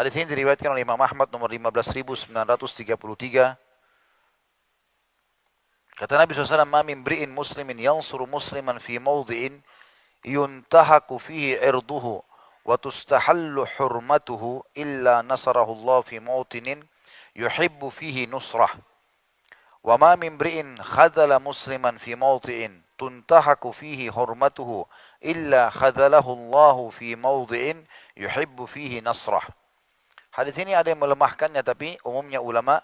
Hadis ini diriwayatkan oleh Imam Ahmad nomor 15.933. Kata Nabi SAW, "Ma min mri'in muslimin yansuru musliman fi mawdhi'in yuntahaku fihi irduhu wa tustahallu hurmatuhu illa nasarahu Allah fi mawtinin yuhibbu fihi nusrah. Wa ma min mri'in khadhala musliman fi mawdhi'in tuntahaku fihi hurmatuhu illa khadhalahu Allah fi mawdhi'in yuhibbu fihi nasrah." Hadis ini ada yang melemahkannya, tapi umumnya ulama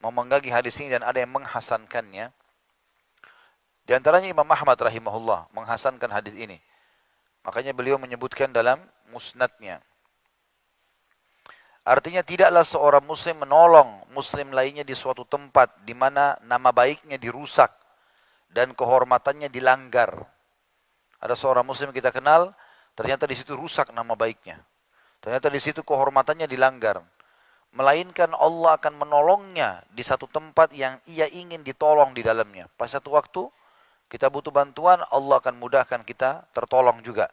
memenggangi hadis ini dan ada yang menghasankannya. Di antaranya Imam Ahmad rahimahullah menghasankan hadis ini. Makanya beliau menyebutkan dalam musnadnya. Artinya tidaklah seorang muslim menolong muslim lainnya di suatu tempat di mana nama baiknya dirusak dan kehormatannya dilanggar. Ada seorang muslim kita kenal, ternyata di situ rusak nama baiknya. Ternyata di situ kehormatannya dilanggar. Melainkan Allah akan menolongnya di satu tempat yang ia ingin ditolong di dalamnya. Pas satu waktu kita butuh bantuan, Allah akan mudahkan kita tertolong juga.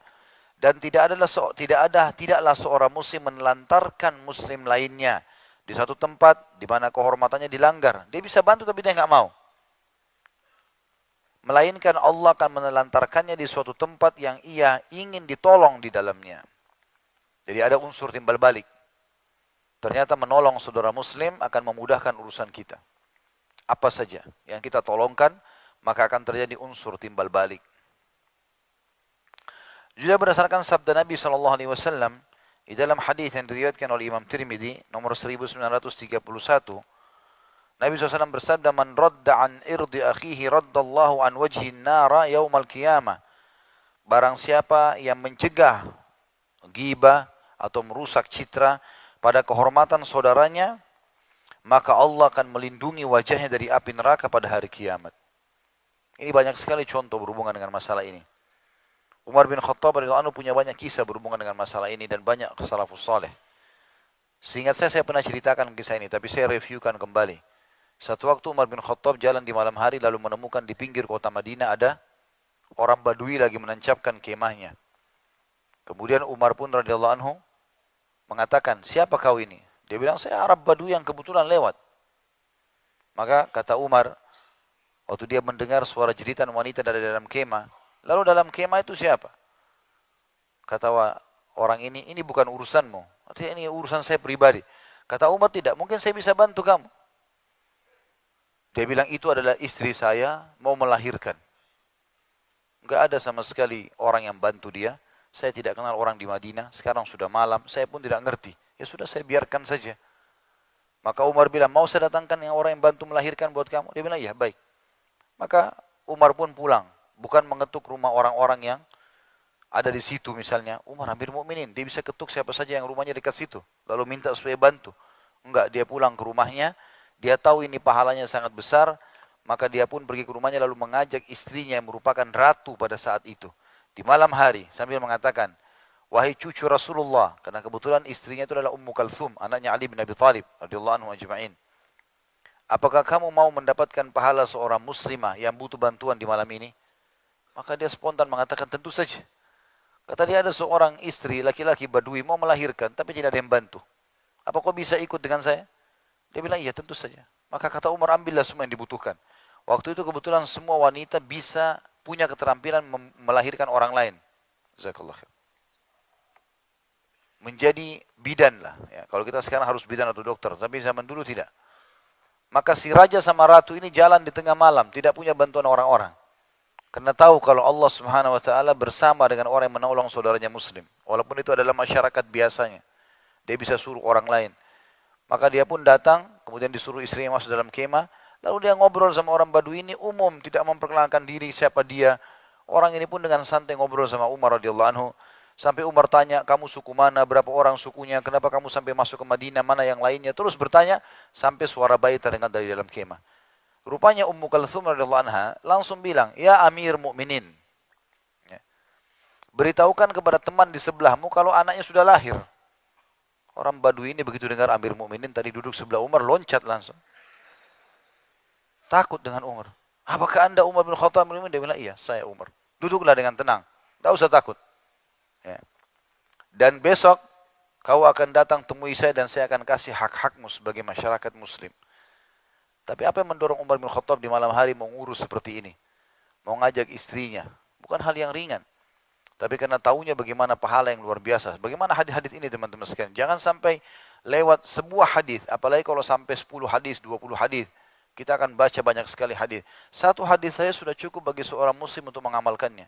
Dan tidaklah seorang muslim menelantarkan muslim lainnya di satu tempat di mana kehormatannya dilanggar. Dia bisa bantu tapi dia nggak mau. Melainkan Allah akan menelantarkannya di suatu tempat yang ia ingin ditolong di dalamnya. Jadi ada unsur timbal balik. Ternyata menolong saudara muslim akan memudahkan urusan kita. Apa saja yang kita tolongkan, maka akan terjadi unsur timbal balik. Juga berdasarkan sabda Nabi SAW di dalam hadis yang diriwayatkan oleh Imam Tirmidzi nomor 1931, Nabi SAW bersabda, "Man radda an irdi akhihi raddallahu an wajhin nara yaumal qiyamah." Barang siapa yang mencegah ghibah atau merusak citra pada kehormatan saudaranya, maka Allah akan melindungi wajahnya dari api neraka pada hari kiamat. Ini banyak sekali contoh berhubungan dengan masalah ini. Umar bin Khattab radhiyallahu anhu punya banyak kisah berhubungan dengan masalah ini dan banyak salafus saleh. Seingat saya pernah ceritakan kisah ini, tapi saya reviewkan kembali. Satu waktu Umar bin Khattab jalan di malam hari lalu menemukan di pinggir kota Madinah ada orang Badui lagi menancapkan kemahnya. Kemudian Umar pun radhiyallahu anhu mengatakan, "Siapa kau ini?" Dia bilang, "Saya Arab Badui yang kebetulan lewat." Maka kata Umar, waktu dia mendengar suara jeritan wanita dari dalam kemah, "Lalu dalam kemah itu siapa?" Kata orang ini bukan urusanmu. Artinya ini urusan saya pribadi. Kata Umar, "Tidak, mungkin saya bisa bantu kamu." Dia bilang, "Itu adalah istri saya, mau melahirkan." Enggak ada sama sekali orang yang bantu dia. Saya tidak kenal orang di Madinah, sekarang sudah malam, saya pun tidak ngerti. Ya sudah, saya biarkan saja. Maka Umar bilang, "Mau saya datangkan yang orang yang bantu melahirkan buat kamu?" Dia bilang, "Ya, baik." Maka Umar pun pulang, bukan mengetuk rumah orang-orang yang ada di situ misalnya. Umar Amir Mukminin, dia bisa ketuk siapa saja yang rumahnya dekat situ, lalu minta supaya bantu. Enggak, dia pulang ke rumahnya, dia tahu ini pahalanya sangat besar, maka dia pun pergi ke rumahnya lalu mengajak istrinya yang merupakan ratu pada saat itu. Di malam hari sambil mengatakan, "Wahai cucu Rasulullah," karena kebetulan istrinya itu adalah Ummu Kalthum, anaknya Ali bin Abi Thalib radhiyallahu anhu ajma'in. "Apakah kamu mau mendapatkan pahala seorang muslimah yang butuh bantuan di malam ini?" Maka dia spontan mengatakan, "Tentu saja." Kata dia, "Ada seorang istri laki-laki Badui mau melahirkan tapi tidak ada yang bantu. Apa kau bisa ikut dengan saya?" Dia bilang, "Iya, tentu saja." Maka kata Umar, "Ambillah semua yang dibutuhkan." Waktu itu kebetulan semua wanita bisa punya keterampilan melahirkan orang lain. Jazakallah khair. Menjadi bidan lah. Ya, kalau kita sekarang harus bidan atau dokter, tapi zaman dulu tidak. Maka si raja sama ratu ini jalan di tengah malam, tidak punya bantuan orang-orang. Karena tahu kalau Allah Subhanahu wa taala bersama dengan orang yang menolong saudaranya muslim. Walaupun itu adalah masyarakat biasanya. Dia bisa suruh orang lain. Maka dia pun datang, kemudian disuruh istrinya masuk dalam kemah. Lalu dia ngobrol sama orang Badui ini umum, tidak memperkenalkan diri siapa dia. Orang ini pun dengan santai ngobrol sama Umar radhiyallahu anhu. Sampai Umar tanya, "Kamu suku mana? Berapa orang sukunya? Kenapa kamu sampai masuk ke Madinah? Mana yang lainnya?" Terus bertanya sampai suara bayi terdengar dari dalam kemah. Rupanya Ummu Kalthum radhiyallahu anha langsung bilang, "Ya Amir Mukminin, ya, beritahukan kepada teman di sebelahmu kalau anaknya sudah lahir." Orang Badui ini begitu dengar Amir Mukminin tadi duduk sebelah Umar, loncat langsung. Takut dengan Umar. "Apakah anda Umar bin Khattab?" Dia bilang, "Iya, saya Umar." "Duduklah dengan tenang, tidak usah takut." Ya. Dan besok Kau akan datang temui saya dan saya akan kasih hak-hakmu sebagai masyarakat muslim. Tapi apa yang mendorong Umar bin Khattab di malam hari mengurus seperti ini? Mau ngajak istrinya. Bukan hal yang ringan. Tapi karena tahunya bagaimana pahala yang luar biasa. Bagaimana hadis-hadis ini teman-teman sekalian. Jangan sampai lewat sebuah hadis, apalagi kalau sampai 10 hadis, 20 hadis. Kita akan baca banyak sekali hadis. Satu hadis saya sudah cukup bagi seorang muslim untuk mengamalkannya.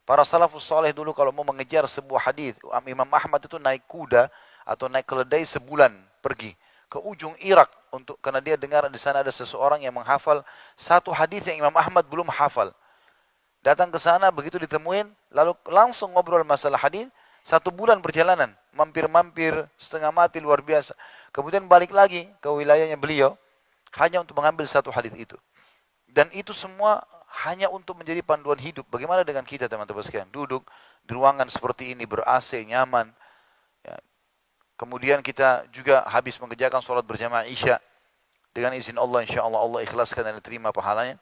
Para salafus saleh dulu kalau mau mengejar sebuah hadis, Imam Ahmad itu naik kuda atau naik keledai sebulan pergi ke ujung Irak untuk karena dia dengar di sana ada seseorang yang menghafal satu hadis yang Imam Ahmad belum hafal. Datang ke sana, begitu ditemuin, lalu langsung ngobrol masalah hadis. 1 bulan perjalanan, mampir-mampir, setengah mati luar biasa. Kemudian balik lagi ke wilayahnya beliau, hanya untuk mengambil satu hadis itu. Dan itu semua hanya untuk menjadi panduan hidup. Bagaimana dengan kita teman-teman sekalian? Duduk di ruangan seperti ini, ber-AC, nyaman. Ya. Kemudian kita juga habis mengerjakan sholat berjamaah Isya. Dengan izin Allah, insya Allah, Allah ikhlaskan dan diterima pahalanya.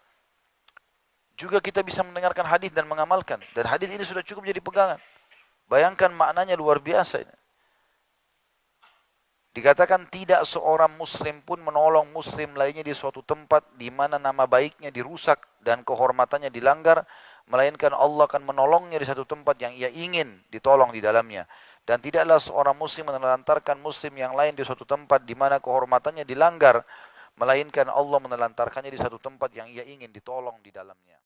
Juga kita bisa mendengarkan hadis dan mengamalkan. Dan hadis ini sudah cukup jadi pegangan. Bayangkan maknanya luar biasa ini. Dikatakan tidak seorang muslim pun menolong muslim lainnya di suatu tempat di mana nama baiknya dirusak dan kehormatannya dilanggar, melainkan Allah akan menolongnya di satu tempat yang ia ingin ditolong di dalamnya. Dan tidaklah seorang muslim menelantarkan muslim yang lain di suatu tempat di mana kehormatannya dilanggar, melainkan Allah menelantarkannya di satu tempat yang ia ingin ditolong di dalamnya.